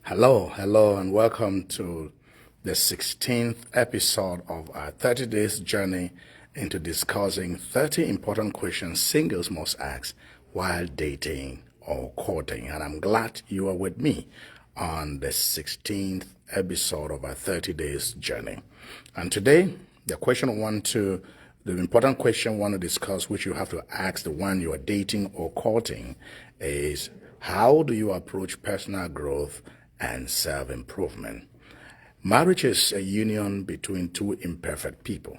Hello, and welcome to the 16th episode of our 30 days journey into discussing 30 important questions singles must ask while dating or courting. And I'm glad you are with me on the 16th episode of our 30 days journey. And today, the important question I want to discuss, which you have to ask the one you are dating or courting, is how do you approach personal growth and self-improvement? Marriage is a union between two imperfect people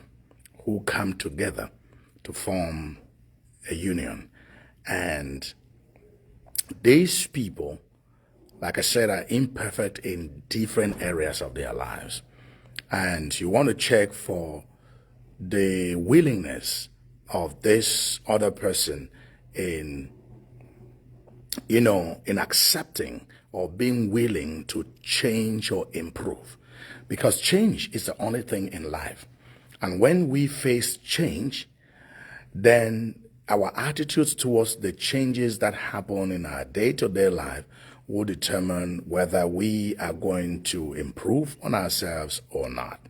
who come together to form a union. And these people, like I said, are imperfect in different areas of their lives. And you want to check for the willingness of this other person in accepting or being willing to change or improve. Because change is the only thing in life. And when we face change, then our attitudes towards the changes that happen in our day-to-day life will determine whether we are going to improve on ourselves or not.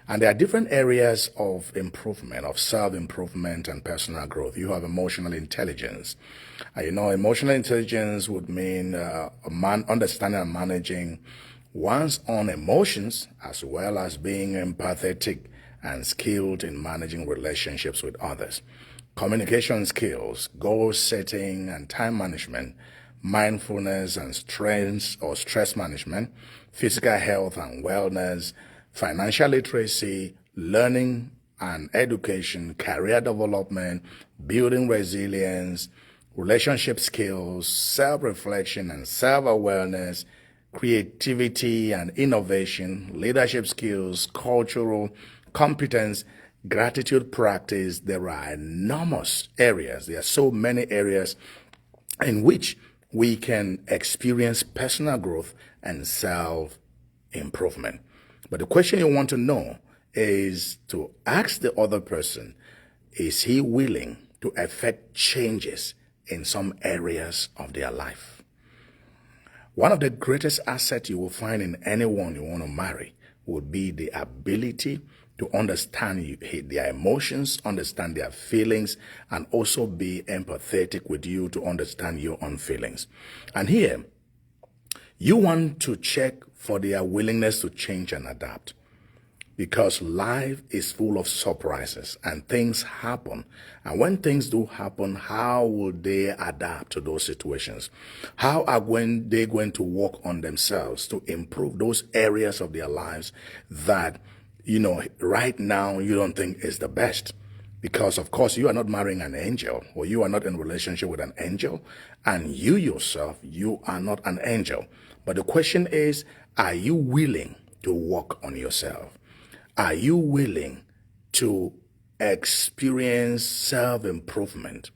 And there are different areas of improvement, of self-improvement and personal growth. You have emotional intelligence. Emotional intelligence would mean understanding and managing one's own emotions, as well as being empathetic and skilled in managing relationships with others. Communication skills, goal setting and time management, mindfulness and stress management, physical health and wellness, financial literacy, learning and education, career development, building resilience, relationship skills, self-reflection and self-awareness, creativity and innovation, leadership skills, cultural competence, gratitude practice. There are enormous areas. There are so many areas in which we can experience personal growth and self-improvement. But the question you want to know is to ask the other person, is he willing to effect changes in some areas of their life? One of the greatest assets you will find in anyone you want to marry would be the ability to understand their emotions, understand their feelings, and also be empathetic with you to understand your own feelings. And here, you want to check for their willingness to change and adapt, because life is full of surprises and things happen. And when things do happen, how will they adapt to those situations? How are they going to work on themselves to improve those areas of their lives that, right now you don't think is the best? Because, of course, you are not marrying an angel, or you are not in a relationship with an angel, and you yourself, you are not an angel. But the question is, are you willing to work on yourself? Are you willing to experience self-improvement?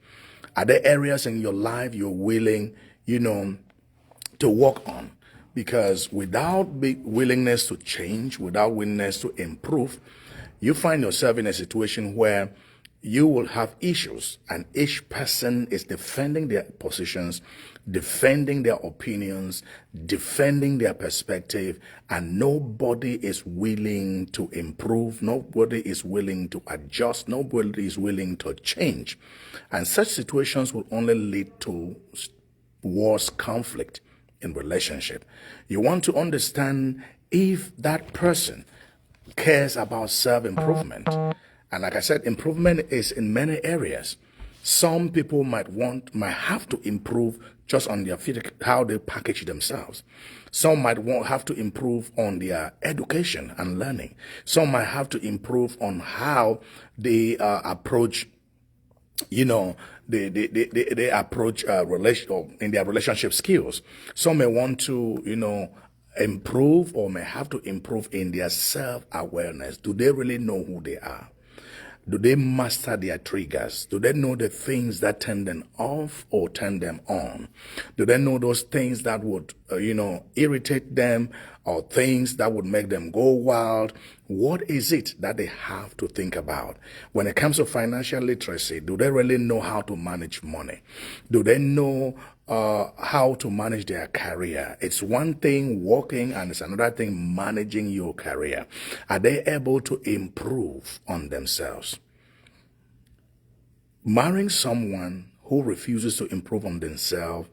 Are there areas in your life you're willing, to work on? Because without willingness to change, without willingness to improve, you find yourself in a situation where you will have issues, and each person is defending their positions, defending their opinions, defending their perspective, and nobody is willing to improve, nobody is willing to adjust, nobody is willing to change. And such situations will only lead to worse conflict in relationship. You want to understand if that person cares about self-improvement. And like I said, improvement is in many areas. Some people might have to improve just on their how they package themselves. Some might have to improve on their education and learning. Some might have to improve on how they approach, they approach in their relationship skills. Some may want to, improve, or may have to improve in their self-awareness. Do they really know who they are? Do they master their triggers? Do they know the things that turn them off or turn them on? Do they know those things that would, irritate them, or things that would make them go wild? What is it that they have to think about? When it comes to financial literacy, do they really know how to manage money? Do they know how to manage their career. It's one thing working and it's another thing managing your career. Are they able to improve on themselves? Marrying someone who refuses to improve on themselves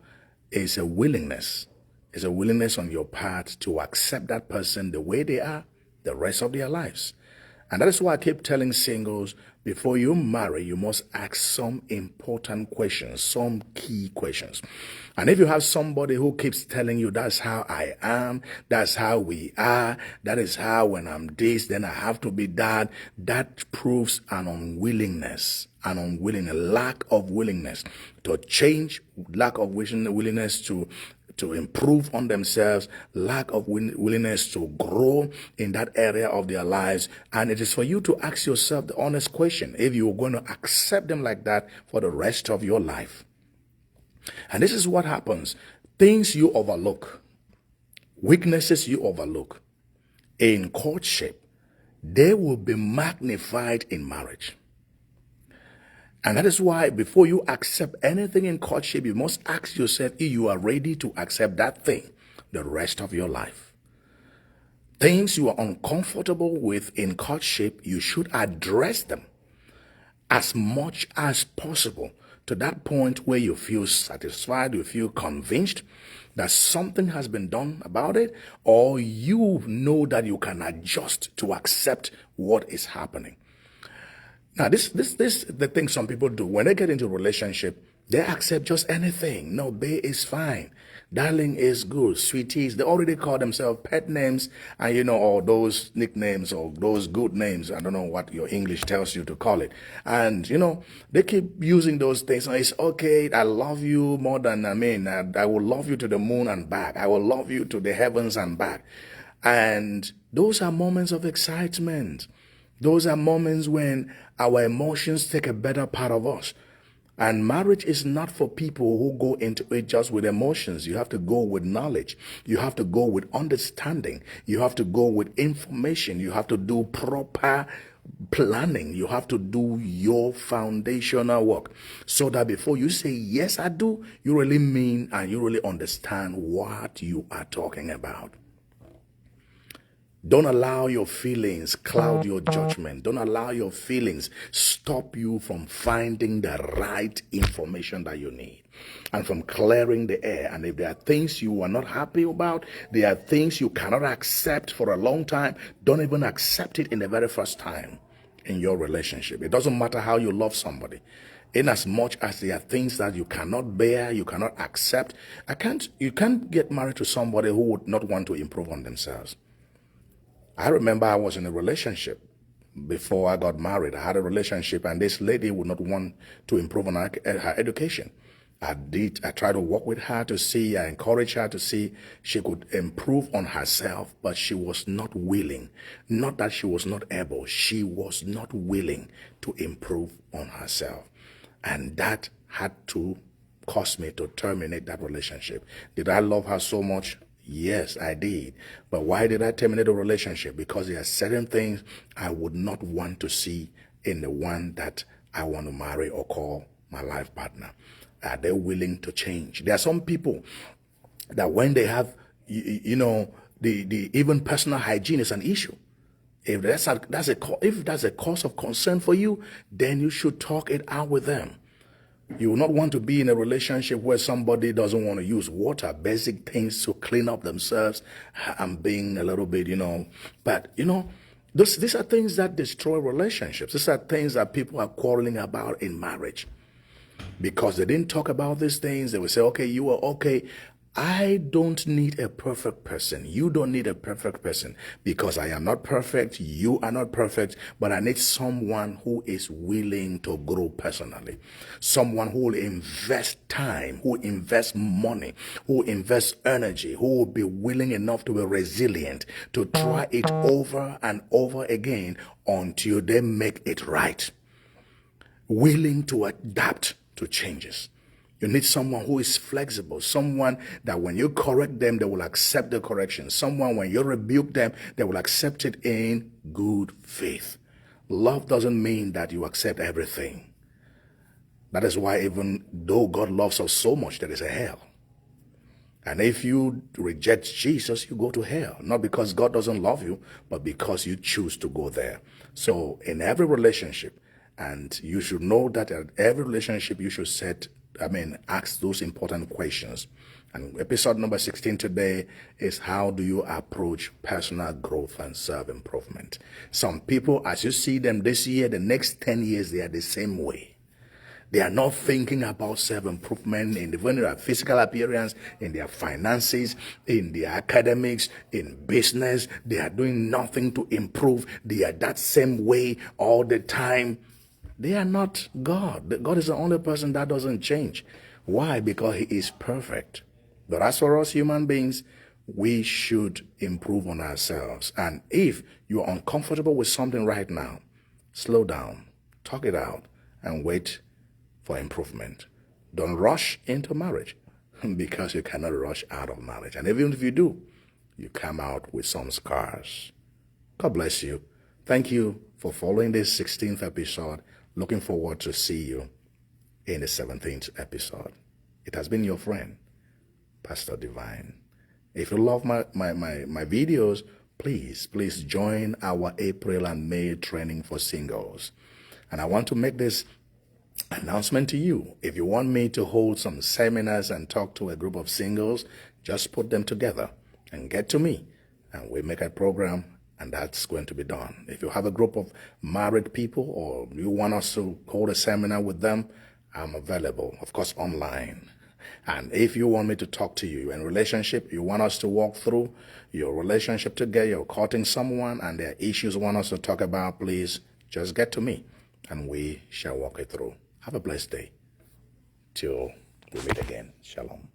is a willingness. It's a willingness on your part to accept that person the way they are the rest of their lives. And that is why I keep telling singles, before you marry, you must ask some important questions, some key questions. And if you have somebody who keeps telling you, that's how I am, that's how we are, that is how when I'm this, then I have to be that, that proves an unwillingness, a lack of willingness to change, lack of willingness to improve on themselves, lack of willingness to grow in that area of their lives. And it is for you to ask yourself the honest question, if you're going to accept them like that for the rest of your life. And this is what happens. Things you overlook, weaknesses you overlook in courtship, they will be magnified in marriage. And that is why before you accept anything in courtship, you must ask yourself if you are ready to accept that thing the rest of your life. Things you are uncomfortable with in courtship, you should address them as much as possible to that point where you feel satisfied, you feel convinced that something has been done about it, or you know that you can adjust to accept what is happening. Now, this the thing some people do. When they get into a relationship, they accept just anything. No, babe is fine. Darling is good. Sweeties, they already call themselves pet names and, or those nicknames or those good names. I don't know what your English tells you to call it. And, they keep using those things. So it's okay. I love you more than, I will love you to the moon and back. I will love you to the heavens and back. And those are moments of excitement. Those are moments when our emotions take a better part of us. And marriage is not for people who go into it just with emotions. You have to go with knowledge. You have to go with understanding. You have to go with information. You have to do proper planning. You have to do your foundational work so that before you say, yes, I do, you really mean and you really understand what you are talking about. Don't allow your feelings cloud your judgment. Don't allow your feelings stop you from finding the right information that you need and from clearing the air. And if there are things you are not happy about, there are things you cannot accept for a long time, don't even accept it in the very first time in your relationship. It doesn't matter how you love somebody. In as much as there are things that you cannot bear, you cannot accept, you can't get married to somebody who would not want to improve on themselves. I remember I was in a relationship before I got married. I had a relationship and this lady would not want to improve on her education. I tried to work with her to see, I encouraged her to see she could improve on herself, but she was not willing. Not that she was not able, she was not willing to improve on herself. And that had to cause me to terminate that relationship. Did I love her so much? Yes, I did. But why did I terminate the relationship? Because there are certain things I would not want to see in the one that I want to marry or call my life partner. Are they willing to change? There are some people that when they have, the even personal hygiene is an issue. If that's a cause of concern for you, then you should talk it out with them. You will not want to be in a relationship where somebody doesn't want to use water, basic things to clean up themselves. I'm being a little bit, but these are things that destroy relationships. These are things that people are quarreling about in marriage. Because they didn't talk about these things, they will say, okay, you are okay. I don't need a perfect person. You don't need a perfect person because I am not perfect. You are not perfect, but I need someone who is willing to grow personally. Someone who will invest time, who invests money, who invests energy, who will be willing enough to be resilient, to try it over and over again until they make it right. Willing to adapt to changes. You need someone who is flexible, someone that when you correct them, they will accept the correction. Someone when you rebuke them, they will accept it in good faith. Love doesn't mean that you accept everything. That is why even though God loves us so much, there is a hell. And if you reject Jesus, you go to hell. Not because God doesn't love you, but because you choose to go there. So in every relationship, and you should know that in every relationship you should ask those important questions. And episode number 16 today is how do you approach personal growth and self-improvement? Some people, as you see them this year, the next 10 years, they are the same way. They are not thinking about self-improvement in their physical appearance, in their finances, in their academics, in business. They are doing nothing to improve. They are that same way all the time. They are not God. God is the only person that doesn't change. Why? Because he is perfect. But as for us human beings, we should improve on ourselves. And if you're uncomfortable with something right now, slow down, talk it out, and wait for improvement. Don't rush into marriage because you cannot rush out of marriage. And even if you do, you come out with some scars. God bless you. Thank you for following this 16th episode. Looking forward to see you in the 17th episode. It has been your friend, Pastor Divine. If you love my videos, please join our April and May training for singles. And I want to make this announcement to you. If you want me to hold some seminars and talk to a group of singles, just put them together and get to me, and we make a program, and that's going to be done. If you have a group of married people or you want us to hold a seminar with them, I'm available, of course, online. And if you want me to talk to you in relationship, you want us to walk through your relationship together, you're courting someone and there are issues you want us to talk about, please just get to me and we shall walk it through. Have a blessed day till we meet again. Shalom.